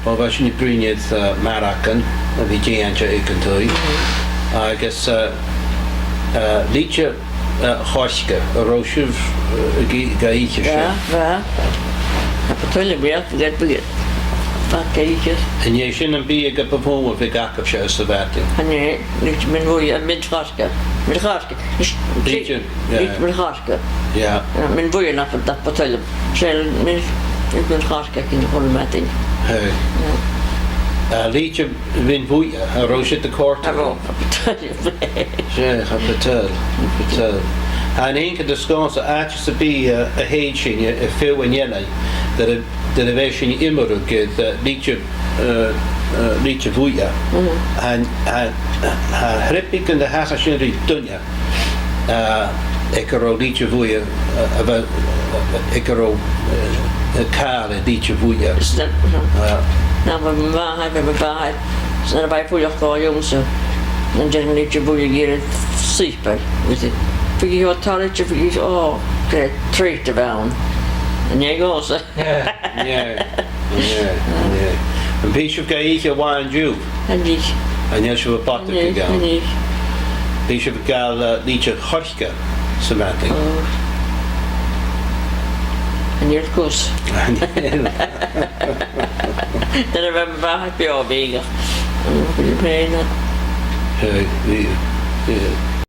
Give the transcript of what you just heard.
Well, bheith sin brínead marachan a bhí déanta Eachainn túi. Agus líte chosca a róisih gaíche Ja, ja. Patulje weer, get bugget. Wat kijkjes. En jy sin an bí ag bhóma bhí gacah se sa bheting. Nee, niet mijn woeie, met gaske. Met gaske. Líte, Niet met gaske. ja. Mijn woeie nach dat patulje.Zel, ik ben gaske in de volle meting. Hey. Líte bhín bhuaithe a róise de córta. Aro, patulje. Sé, cha patel. And éoncha de scása áte sa bí a héad sin a fiú in dhéanana de a bheith sin imimeú go líte bhuaithe. Thripic an de hecha sin rí duine ag go ró líte bhuaithe a bheith ag go ró cáil a líte bhuaithe. Nou, mijn waarheid, met mijn waarheid. Zijn er bij voelig voor jongens. Dan zeg ik je boeien hier het zichtbaar. Weet je. Vind je wat talletje, vind je oh, krijg treat te bouwen. En jij goes. Ja. Een beetje of gaïtje wine jupe. En die. En jij zou een patte gegaan. En die. Beetje of gaal liedje gorska. Semantic. En hier het koos. Dan hebben we mijn waarheid bij jou wegen. En dan kun je bijna. Ja.